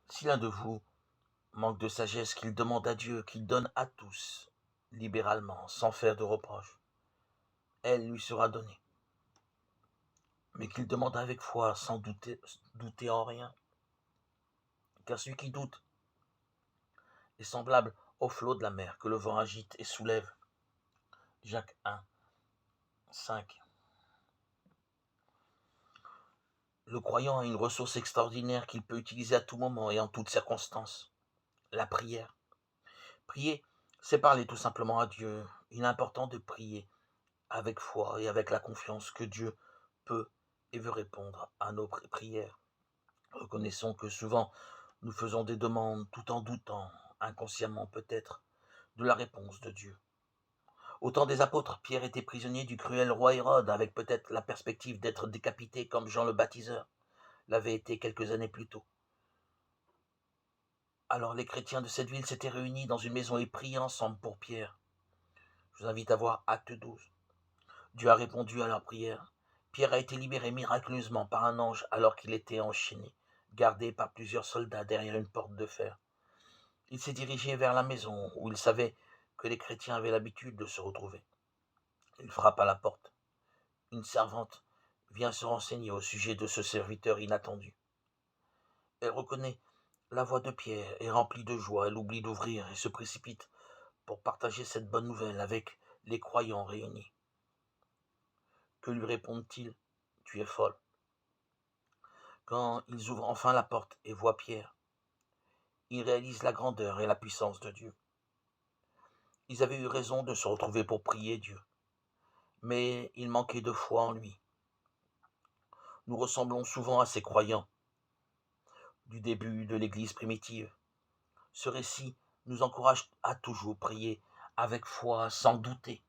Si l'un de vous manque de sagesse, qu'il demande à Dieu, qu'il donne à tous, libéralement, sans faire de reproche, elle lui sera donnée. Mais qu'il demande avec foi, sans douter en rien. Car celui qui doute est semblable au flot de la mer que le vent agite et soulève. Jacques 1, 5. Le croyant a une ressource extraordinaire qu'il peut utiliser à tout moment et en toutes circonstances. La prière. Prier, c'est parler tout simplement à Dieu. Il est important de prier avec foi et avec la confiance que Dieu peut et veut répondre à nos prières. Reconnaissons que souvent nous faisons des demandes tout en doutant, inconsciemment peut-être, de la réponse de Dieu. Au temps des apôtres, Pierre était prisonnier du cruel roi Hérode, avec peut-être la perspective d'être décapité comme Jean le baptiseur l'avait été quelques années plus tôt. Alors les chrétiens de cette ville s'étaient réunis dans une maison et priaient ensemble pour Pierre. Je vous invite à voir Acte 12. Dieu a répondu à leur prière. Pierre a été libéré miraculeusement par un ange alors qu'il était enchaîné, gardé par plusieurs soldats derrière une porte de fer. Il s'est dirigé vers la maison où il savait que les chrétiens avaient l'habitude de se retrouver. Il frappe à la porte. Une servante vient se renseigner au sujet de ce serviteur inattendu. Elle reconnaît la voix de Pierre et remplie de joie, elle oublie d'ouvrir et se précipite pour partager cette bonne nouvelle avec les croyants réunis. Que lui répondent-ils? Tu es folle. Quand ils ouvrent enfin la porte et voient Pierre, ils réalisent la grandeur et la puissance de Dieu. Ils avaient eu raison de se retrouver pour prier Dieu, mais il manquait de foi en lui. Nous ressemblons souvent à ces croyants du début de l'Église primitive. Ce récit nous encourage à toujours prier avec foi, sans douter.